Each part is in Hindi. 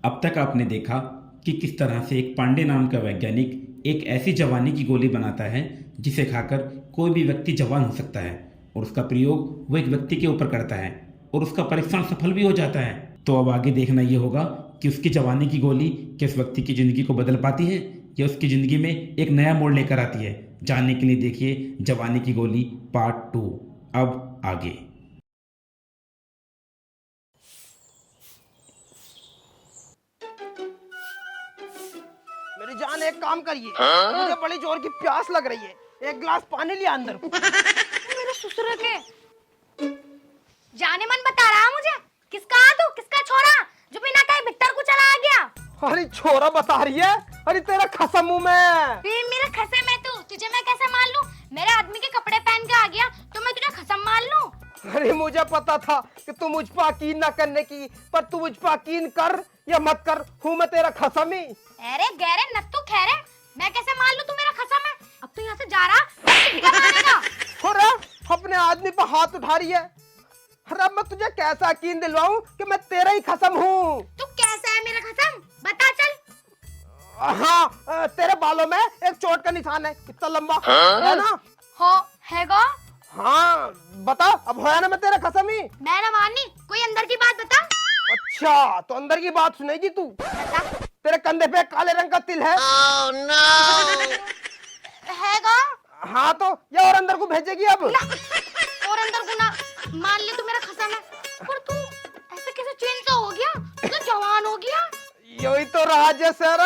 अब तक आपने देखा कि किस तरह से एक पांडे नाम का वैज्ञानिक एक ऐसी जवानी की गोली बनाता है जिसे खाकर कोई भी व्यक्ति जवान हो सकता है, और उसका प्रयोग वो एक व्यक्ति के ऊपर करता है और उसका परीक्षण सफल भी हो जाता है। तो अब आगे देखना ये होगा कि उसकी जवानी की गोली किस व्यक्ति की ज़िंदगी को बदल पाती है या उसकी ज़िंदगी में एक नया मोड़ लेकर आती है। जानने के लिए देखिए जवानी की गोली पार्ट 2। अब आगे। मेरी जान एक काम करिए, मुझे बड़ी जोर की प्यास लग रही है, एक गिलास पानी लिया अंदर। मेरे ससुर के जाने मन बता रहा मुझे किसका तू किसका छोरा जो बिना कहे भीतर को चला आ गया। अरे छोरा बता रही है, अरे तेरा खसम मुंह में। मेरा खसम है तू, तुझे मैं कैसे मान लूं? मेरे आदमी के कपड़े पहन के आ गया तो मैं तुझे खसम मान लूं? अरे मुझे पता था कि तू मुझ पर यकीन न करने की, पर तू मुझ पर यकीन कर या मत कर, हूँ मैं तेरा खसम ही। अरे गहरे नत्तू खैरे, मैं कैसे मान लूं तू मेरा खसम है? अब तू यहाँ से जा रहा मानेगा। छोरा अपने आदमी पर हाथ उठा रही है। अरे अब मैं तुझे कैसा यकीन दिलवाऊं कि मैं तेरा ही खसम हूँ। तू कैसा है मेरा खसम बता चल। हाँ, तेरे बालों में एक चोट का निशान है, इतना लंबा है ना? हो हैगा? हाँ बता, अब होया ना मैं तेरा खसम ही। मैं ना मानी, कोई अंदर की बात बता। अच्छा तो अंदर की बात सुनेगी तू? बता। तेरे कंधे पे काले रंग का तिल है। Oh, no. हैगा? हाँ तो ये और अंदर को भेजेगी अब। और अंदर को ना मान ले तू मेरा खसम है, पर तू ऐसे कैसे चेंज सा हो गया? तू तो जवान हो गया। यही तो राज है सर।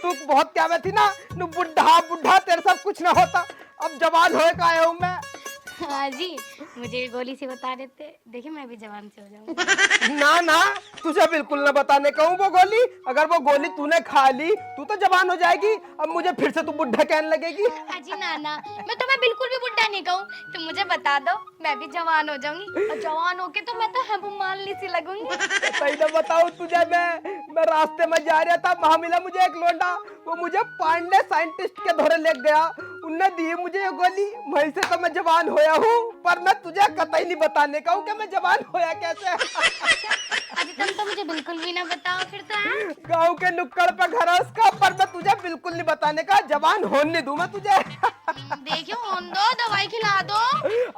तू बहुत क्या में थी ना, तू बुढ़ा बुढ़ा तेरे साथ कुछ ना होता, अब जवान होए का आया हूँ मैं। हाँ जी, मुझे गोली से बता देते, देखिए मैं भी जवान से हो जाऊंगी। ना ना, तुझे बिल्कुल ना बताने कहूँ वो गोली, अगर वो गोली तूने खा ली तू तो जवान हो जाएगी, अब मुझे फिर से तू बुढ़ा कहने लगेगी। अजी नाना, मैं तुम्हें बिल्कुल भी बुढ़ा नहीं कहूँ, तुम मुझे बता दो, मैं भी जवान हो जाऊंगी, और जवान होके तो मैं तो हेबुमालिनी सी लगूंगी। सही ना बताऊँ तुझे, मैं रास्ते में जा रहा था, वहाँ मिला मुझे एक लोंडा, वो मुझे पांडे साइंटिस्ट के धोरे ले गया, उनने दी मुझे ये गोली, वहीं से तो मैं जवान होया हूँ, पर मैं तुझे कतई नहीं बताने का हूँ कि मैं जवान होया कैसे। अजी तुम तो मुझे बिल्कुल भी ना बताओ फिर तो। गाँव के नुक्कड़ पे घर है उसका, पर मैं तुझे बिल्कुल नहीं बताने का, जवान होने दूं मैं तुझे। देखियो होन दो, दवाई खिला दो।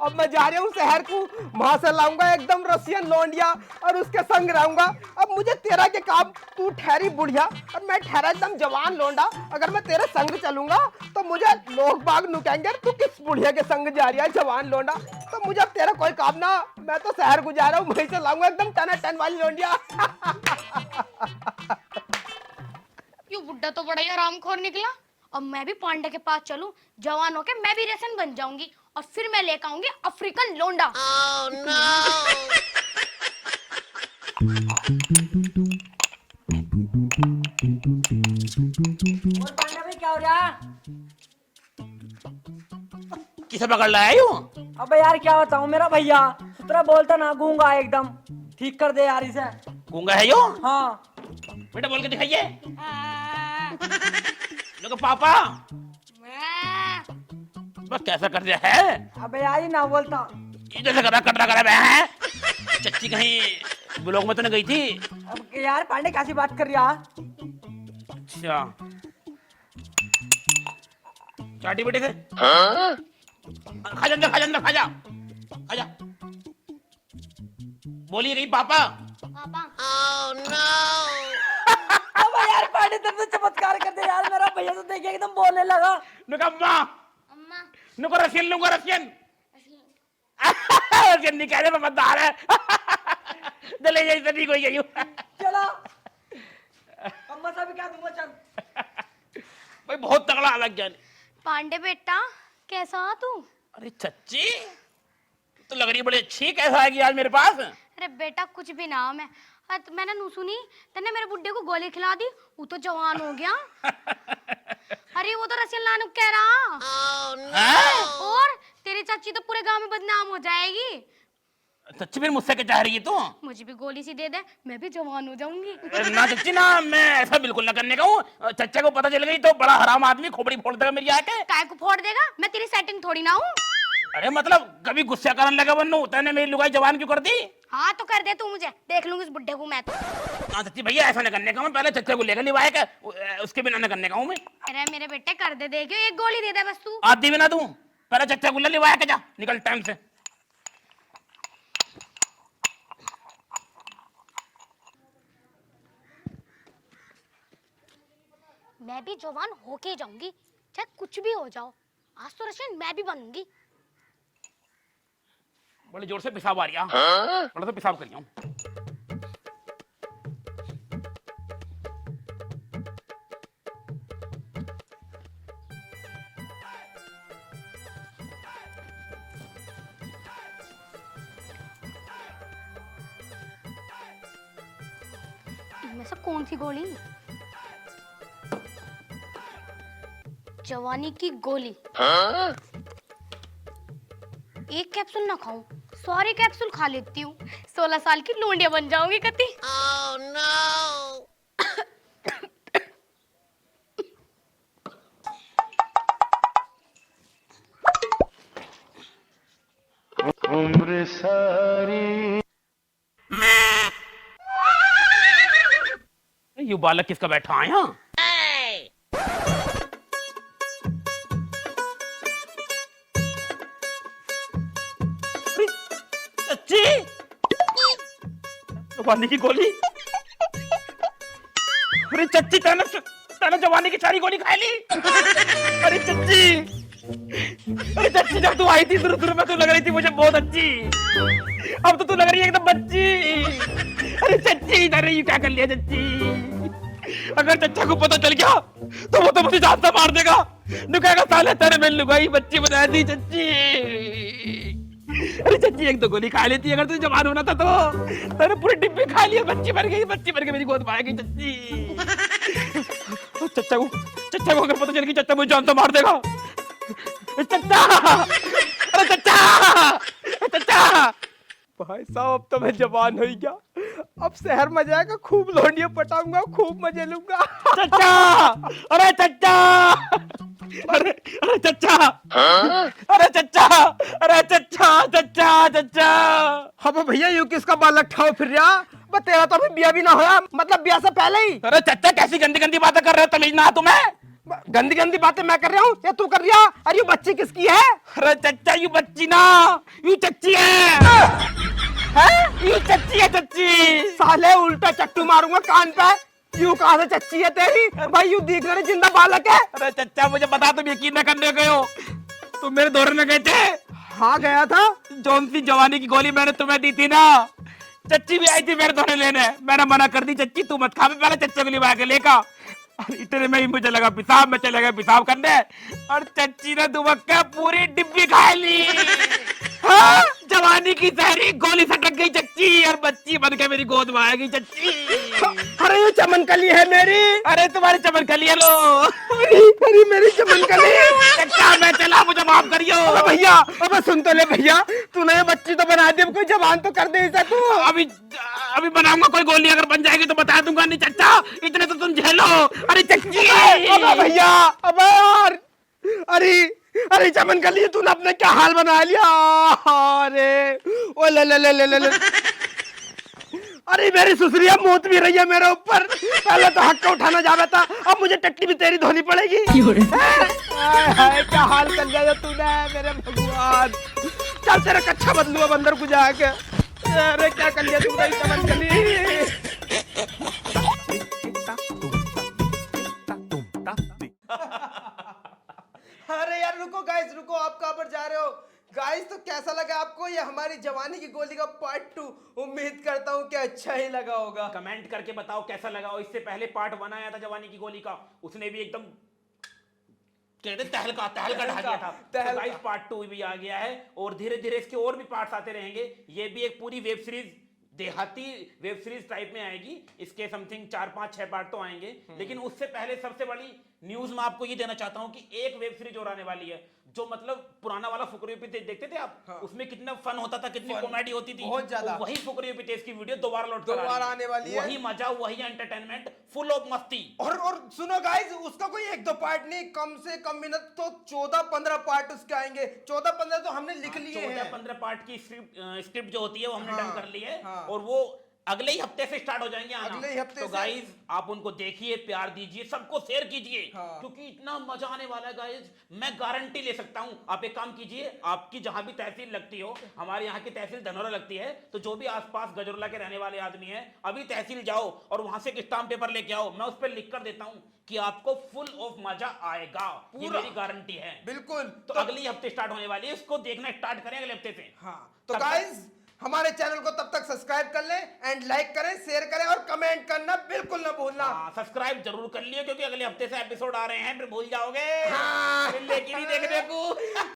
अब मैं जा रहा हूँ शहर को, वहां से लाऊंगा एकदम रसियन लौंडिया और उसके संग रहूंगा। अब मुझे तेरा के काम, तू ठहरी बुढ़िया और मैं ठहरा एकदम जवान लौंडा, अगर मैं तेरे संग चलूंगा तो मुझे लोग बाग नुकेंगे तू किस बुढ़िया के संग जा रही है जवान लौंडा, तो मुझे अब तेरा कोई काम ना, मैं तो शहर को जा रहा हूँ, वहीं से लाऊंगा एकदम टना टन वाली लौंडिया। ये बुड्ढा तो बड़ा ही हरामखोर निकला। अब मैं भी पांडे के पास चलूं, जवान होके मैं भी रेसन बन जाऊंगी और फिर मैं लेकर आऊंगी अफ्रीकन लोंडा। Oh, no. और पांडा भाई क्या हो रहा है? किसे पकड़ लाया यूं? अबे यार क्या बताऊं, मेरा भैया सुतरा बोलता ना गूंगा एकदम, ठीक कर दे यार इसे। गूंगा है यूं? हाँ बेटा बोल के दिखाइए। लोग पापा बस कैसा कर दिया है? अबे यार ही ना बोलता। ये जैसे कर रहा कटरा कर रहा है। चच्ची कहीं ब्लॉक में तो नहीं गई थी? अब यार पांडे कैसी बात कर रहा? अच्छा चाटी बेटे से खा जा खा जा खा जा खा जा। बोलिए नहीं पापा। पापा। अबे यार पांडे तुम तो चमत्कार कर दे यार, मेरा भैया तो देखे एकदम बोलने लगा। नुका अम्मा अम्मा। नुका रसियन रसियन निकाले में मत आ रहा है। चले जाइए तो ठीक हो गई। चलो अम्मा सा भी क्या दूंगा, चल। भाई बहुत तगड़ा अलग ज्ञान। पांडे बेटा कैसा तू? अरे चच्ची तो लग रही बड़ी अच्छी, कैसा आएगी आज मेरे पास? अरे बेटा कुछ भी नाम है, मैंने नू सुनी तने मेरे बुड्ढे को गोली खिला दी, वो तो जवान हो गया। अरे वो तो रसियन लानू कह रहा। oh, no. और तेरी चाची तो पूरे गांव में बदनाम हो जाएगी। चच्ची फिर मुझसे क्या चाह रही है तू? मुझे भी गोली सी दे दे, मैं भी जवान हो जाऊंगी। ना चच्ची ना, मैं ऐसा बिल्कुल ना करने का हूँ। चच्चा को पता चल गई तो बड़ा हराम आदमी खोपड़ी फोड़ देगा मेरी आके। काय को फोड़ देगा? मैं तेरी सेटिंग थोड़ी ना हूँ। अरे मतलब कभी गुस्सा करने लगा वन्नू, तने मेरी लुगाई जवान क्यों कर दी? हाँ तो कर दे तू, मुझे देख लूंगी इस बुड्ढे को मैं तो। हाँ सच्ची भैया ऐसा न करने का, मैं पहले चच्चे को लेकर निभाया क्या, उसके बिना न करने का हूँ मैं। अरे मेरे बेटे कर दे, देखियो एक गोली दे दे बस तू। आधी बिना दूं, पहले चच्चे को लिवाया के जा, निकल टाइम से। मैं भी जवान होके जाऊंगी, चाहे कुछ भी हो जाओ। आज तो रशियन मैं भी बनूंगी। बड़े जोर से पेशाब आ रही है, बड़ा तो पेशाब करिए। इनमें से कौन सी गोली? जवानी की गोली। एक कैप्सूल ना खाऊं, सारे कैप्सूल खा लेती हूँ। 16 साल की लोंडिया बन जाऊंगी कति। उम्र सारी। ये बालक किसका बैठा है यहाँ? चच्ची, जवानी की गोली। अरे चच्ची, तने जवानी की सारी गोली खा ली। अरे चच्ची, अरे चच्ची, जब तू आई थी शुरू में तो लग रही थी मुझे बहुत अच्छी, अब तो तू लग रही है एकदम बच्ची। अरे चच्ची, इधर ये क्या कर लिया चच्ची? अगर चच्चा को पता चल गया तो वो तो मुझे जान से मार देगा। नुकाएगा साले तेरे में लुगाई बच्ची बना दी चच्ची। अरे चच्ची, एक दो गोली खा लेती अगर तुझे जवान होना था तो। तेरे पूरी डिब्बी खा लिया, बच्ची मर गई मेरी गोद में आ गई चच्ची। चच्चा को अगर पता चल गया चच्चा मुझे जान से मार देगा। चच्चा, अरे चच्चा। भाई साहब अब तो मैं जवान हो ही गया। अब शहर में जाएगा, खूब लोंडियां पटाऊंगा, खूब मजे लूंगा। चच्चा, अरे चच्चा, अरे चच्चा, अरे चच्चा, अरे चच्चा। अब भैया यूं किसका बालक ठाओ फिर रहा? बस तेरा तो अभी ब्याह भी ना होया, मतलब ब्याह से पहले ही। अरे चच्चा, कैसी गंदी गंदी बातें कर रहे हो, तमीज ना है तुम्हें? गंदी गंदी बातें मैं कर रहा हूँ या तू कर रहा? अरे ये बच्ची किसकी है? अरे चच्चा, यू बच्ची ना, यू चच्ची है। यू चच्ची है, चच्ची। साले उल्टा चट्टू मारूंगा कान पे। यूं कहाँ से चच्ची है तेरी? भाई यूं दिख रहा जिंदा बालक है। अरे चच्चा, मुझे बता, तुम यकीन न करने गए हो, तुम मेरे दौरे में गए थे। हाँ गया था। जौन सी जवानी की गोली मैंने तुम्हें दी थी ना, चच्ची भी आई थी मेरे दौरे लेने, मैंने मना कर दी। चच्ची तू मत खा, मैं पहले चच्चे को लिवा के लेकर। और इतने में ही मुझे लगा पेशाब, मैं चले गया पेशाब करने, और चच्ची ने दुबक्का पूरी डिब्बी खा ली। हाँ, जवानी की सारी गोली सटक गई चच्ची, और बच्ची बन के मेरी गोद में आ गई चच्ची। अरे ये चमनकली है मेरी। अरे तुम्हारी चमनकली है लो। अरे मेरी चमनकली। चच्चा मैं चला, मुझे माफ करियो। अबे भैया, अबे सुन तो ले भैया, तूने ये बच्ची तो बना दी, अब कोई जवान तो कर दे इसे तू। अभी बनाऊंगा कोई गोली, अगर बन जाएगी तो बता दूंगा। नहीं चच्चा, इतने तो तुम झेलो। अरे चच्ची, अबे भैया, अबे यार, अरे चमनकली, तूने अपने क्या हाल बना लिया। अरे ओ ले। अरे मेरी सुसरिया मूत भी रही है मेरे ऊपर। पहले तो हक का उठाना जावे था, अब मुझे टट्टी भी तेरी धोनी पड़ेगी। हाय क्या हाल कर दिया तूने मेरे भगवान। चल तेरा कच्छा बदलू अब अंदर को जाके। अरे क्या कर लिया तूने चमनकली। अरे यार रुको गाइस, रुको, आप कहाँ पर जा रहे हो? गाइस तो कैसा लगा आपको ये हमारी जवानी की गोली का पार्ट 2? उम्मीद करता हूँ कि अच्छा ही लगा होगा। कमेंट करके बताओ कैसा लगा। और इससे पहले पार्ट 1 आया था जवानी की गोली का, उसने भी एकदम कहते तहलका ढा दिया था। तो गाइस पार्ट 2 भी आ गया है, और धीरे धीरे इसके और भी पार्ट्स आते रहेंगे। ये भी एक पूरी वेब सीरीज, देहाती वेब सीरीज टाइप में आएगी। इसके समथिंग 4, 5, 6 पार्ट तो आएंगे। लेकिन उससे पहले सबसे बड़ी न्यूज मैं आपको ये देना चाहता हूं कि एक वेब सीरीज और आने वाली है जो मतलब पुराना वाला फुकरे पिटेज देखते थे आप, उसमें कितना फन होता था, कितनी फन, कॉमेडी होती थी, बहुत ज्यादा। तो वही फुकरे पिटेज की वीडियो दोबारा लौट कर दोबारा आने वाली है। वही मजा, वही एंटरटेनमेंट, फुल ऑफ मस्ती। और सुनो गाइस, उसका कोई 1-2 पार्ट नहीं, कम से कम मिनट तो 14-15 पार्ट उसके आएंगे। 14-15 तो हमने लिख लिए हैं। 14-15 पार्ट की स्क्रिप्ट जो होती है वो हमने हाँ, डन कर ली है, हाँ। और वो अगले ही हफ्ते से स्टार्ट हो जाएंगे आना। अगले ही हफ्ते तो से। गाइस आप उनको देखिए, प्यार दीजिए, सबको शेयर कीजिए, हाँ। क्योंकि इतना मजा आने वाला है गाइस, मैं गारंटी ले सकता हूं। आप एक काम कीजिए, आपकी जहां भी तहसील लगती हो, हमारे यहाँ की तहसील धनौरा लगती है, तो जो भी आसपास गजरोला के रहने वाले आदमी हैं, अभी तहसील जाओ और वहां से एक स्टाम्प पेपर लेके आओ, मैं उस पर लिख कर देता हूं कि आपको फुल ऑफ मजा आएगा, ये पूरा। मेरी गारंटी है। बिल्कुल। तो अगली हफ्ते स्टार्ट होने वाली है, इसको देखना स्टार्ट करें अगले हफ्ते से। हाँ, तो तब तक- गाइस हमारे चैनल को तब तक सब्सक्राइब कर लें, एंड लाइक करें, शेयर करें और कमेंट करना बिल्कुल ना भूलना। हाँ, सब्सक्राइब जरूर कर लियो, क्योंकि अगले हफ्ते से एपिसोड आ रहे हैं, फिर भूल जाओगे। हाँ। फिर लेके नहीं देखने को।